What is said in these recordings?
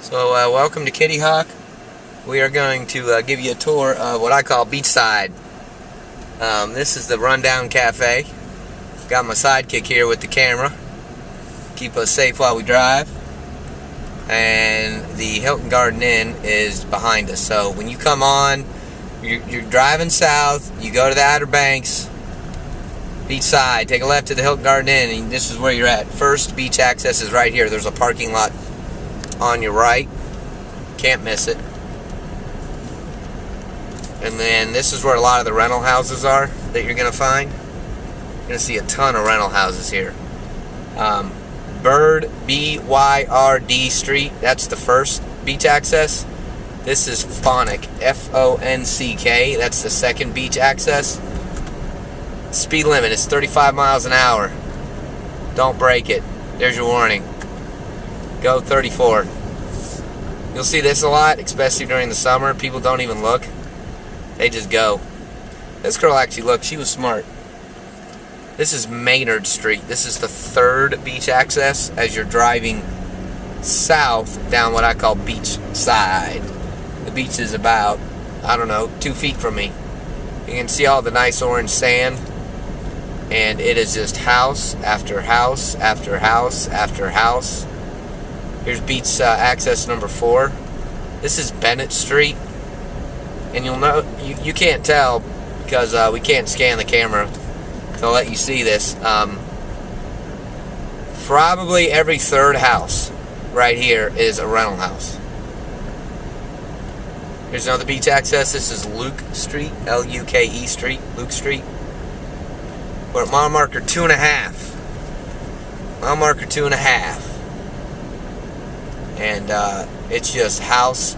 So welcome to Kitty Hawk. We are going to give you a tour of what I call Beachside. This is the Rundown Cafe. Got my sidekick here with the camera. Keep us safe while we drive. And the Hilton Garden Inn is behind us. So when you come on, you're driving south, you go to the Outer Banks, Beachside, take a left to the Hilton Garden Inn, and this is where you're at. First beach access is right here. There's a parking lot on your right. Can't miss it. And then this is where a lot of the rental houses are that you're going to find. You're going to see a ton of rental houses here. Bird, B-Y-R-D Street, that's the first beach access. This is Fonck, F-O-N-C-K, that's the second beach access. Speed limit is 35 miles an hour. Don't break it. There's your warning. Go 34. You'll see this a lot, especially during the summer. People don't even look. They just go. This girl actually looked. She was smart. This is Maynard Street. This is the third beach access as you're driving south down what I call Beachside. The beach is about, I don't know, 2 feet from me. You can see all the nice orange sand. And it is just house after house after house after house. Here's beach access number 4. This is Bennett Street. And you'll know, you can't tell because we can't scan the camera to let you see this. Probably every third house right here is a rental house. Here's another beach access. This is Luke Street, L-U-K-E Street, Luke Street. We're at mile marker 2.5. Mile marker 2.5. And it's just house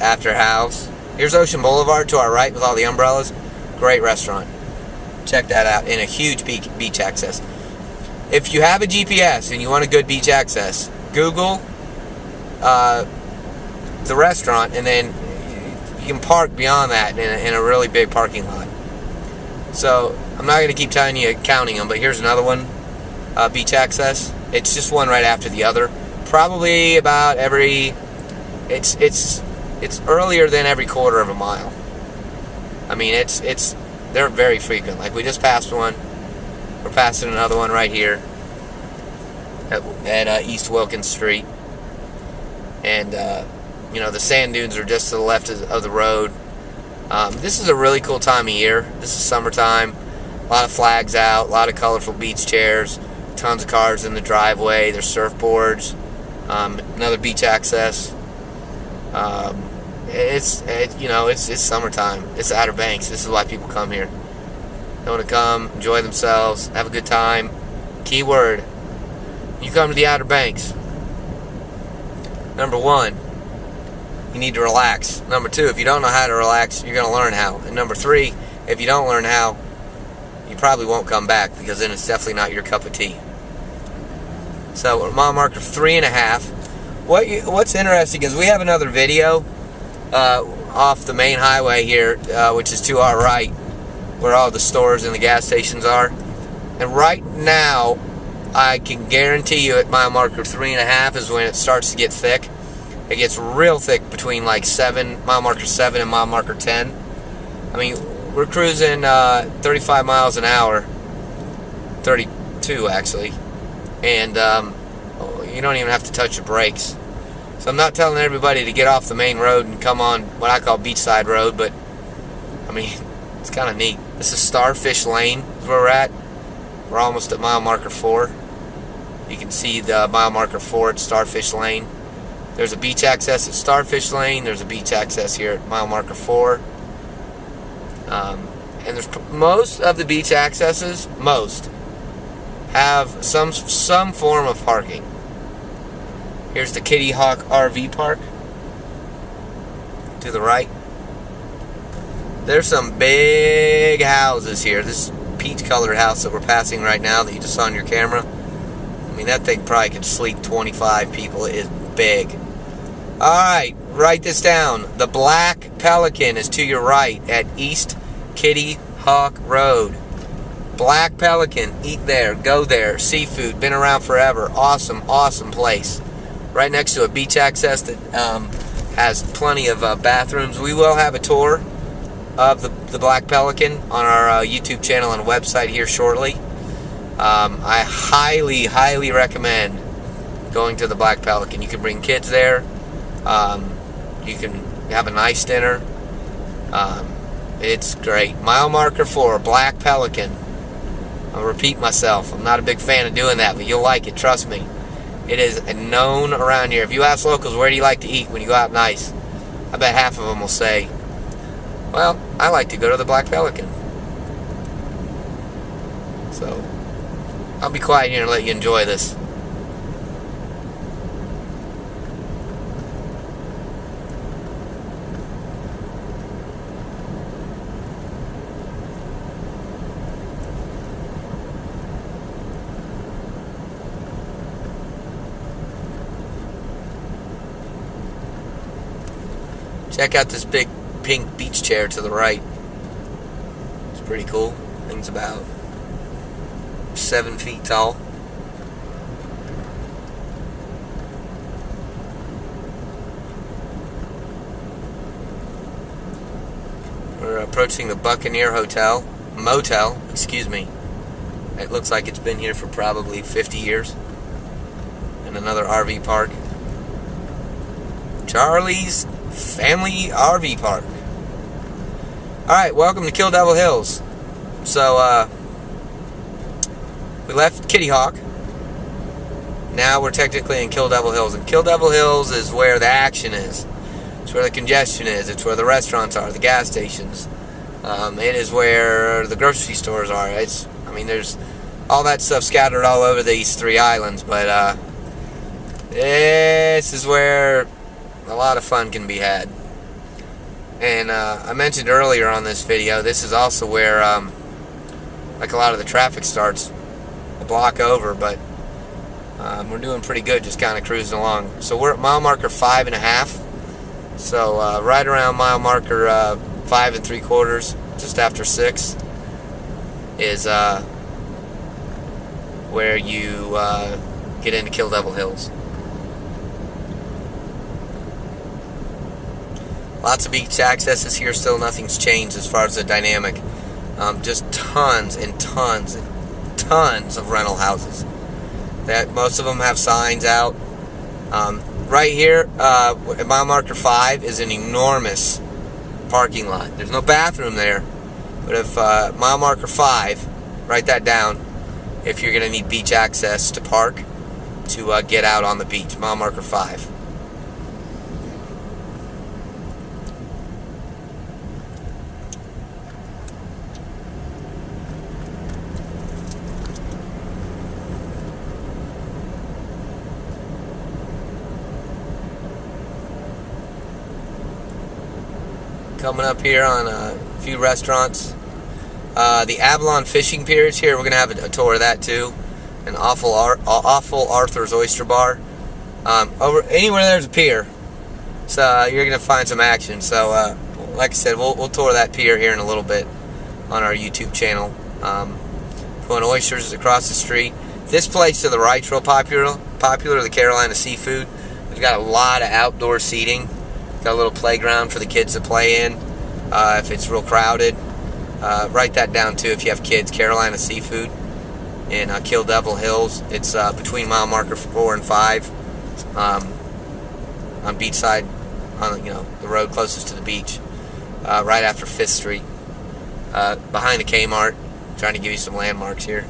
after house. Here's Ocean Boulevard to our right with all the umbrellas. Great restaurant. Check that out. And a huge beach access. If you have a GPS and you want a good beach access, Google the restaurant, and then you can park beyond that in a really big parking lot. So I'm not going to keep telling you counting them, but here's another one, beach access. It's just one right after the other. Probably about every, it's earlier than every quarter of a mile. I mean, they're very frequent. Like we just passed one. We're passing another one right here at East Wilkins Street. And, you know, the sand dunes are just to the left of the road. This is a really cool time of year. This is summertime. A lot of flags out, a lot of colorful beach chairs, tons of cars in the driveway. There's surfboards. Another beach access. It's summertime. It's the Outer Banks. This is why people come here. They want to come, enjoy themselves, have a good time. Keyword: you come to the Outer Banks. Number 1, you need to relax. Number 2, if you don't know how to relax, you're going to learn how. And number 3, if you don't learn how, you probably won't come back, because then it's definitely not your cup of tea. So we're at mile marker 3.5. What's interesting is we have another video off the main highway here, which is to our right, where all the stores and the gas stations are. And right now, I can guarantee you at mile marker 3.5 is when it starts to get thick. It gets real thick between like mile marker 7 and mile marker 10. I mean, we're cruising 35 miles an hour, 32 actually, and you don't even have to touch your brakes. So I'm not telling everybody to get off the main road and come on what I call Beachside Road, but I mean, it's kind of neat. This is Starfish Lane is where we're at. We're almost at mile marker 4. You can see the mile marker 4 at Starfish Lane. There's a beach access at Starfish Lane. There's a beach access here at mile marker 4. And there's most of the beach accesses, have some form of parking. Here's the Kitty Hawk RV Park to the right. There's some big houses here. This peach colored house that we're passing right now that you just saw on your camera, I mean, that thing probably could sleep 25 people. It is big. Alright, write this down. The Black Pelican is to your right at East Kitty Hawk Road. Black Pelican, eat there, go there, seafood, been around forever, awesome place. right next to a beach access that has plenty of bathrooms. We will have a tour of the Black Pelican on our YouTube channel and website here shortly. I highly, highly recommend going to the Black Pelican. You can bring kids there. You can have a nice dinner. It's great. Mile marker 4, Black Pelican. I'll repeat myself. I'm not a big fan of doing that, but you'll like it. Trust me. It is known around here. If you ask locals, where do you like to eat when you go out nice? I bet half of them will say, well, I like to go to the Black Pelican. So, I'll be quiet here and let you enjoy this. Check out this big pink beach chair to the right. It's pretty cool. Thing's about 7 feet tall. We're approaching the Buccaneer Motel, excuse me. It looks like it's been here for probably 50 years. And another RV park. Charlie's Family RV Park. Alright, welcome to Kill Devil Hills. So, we left Kitty Hawk. Now we're technically in Kill Devil Hills. And Kill Devil Hills is where the action is. It's where the congestion is. It's where the restaurants are, the gas stations. It is where the grocery stores are. There's all that stuff scattered all over these 3 islands. But, this is where a lot of fun can be had. And I mentioned earlier on this video, this is also where like a lot of the traffic starts a block over, but we're doing pretty good, just kind of cruising along. So we're at mile marker 5.5, so right around mile marker 5 3/4, just after 6 is where you get into Kill Devil Hills. Lots of beach accesses here still. Nothing's changed as far as the dynamic. Just tons and tons and tons of rental houses. Most of them have signs out. Right here at mile marker 5 is an enormous parking lot. There's no bathroom there. But if mile marker 5, write that down if you're going to need beach access to park to get out on the beach. Mile marker 5. Coming up here on a few restaurants. The Avalon Fishing Pier is here. We're going to have a tour of that too. An Awful Arthur's Oyster Bar. Anywhere there's a pier, so you're going to find some action. So, like I said, we'll tour that pier here in a little bit on our YouTube channel. Pulling oysters across the street. This place to the right's real popular, the Carolina Seafood. We've got a lot of outdoor seating. Got a little playground for the kids to play in if it's real crowded. Write that down too if you have kids. Carolina Seafood in Kill Devil Hills. It's between mile marker 4 and 5 on beachside, on the road closest to the beach, right after 5th Street, behind the Kmart. Trying to give you some landmarks here.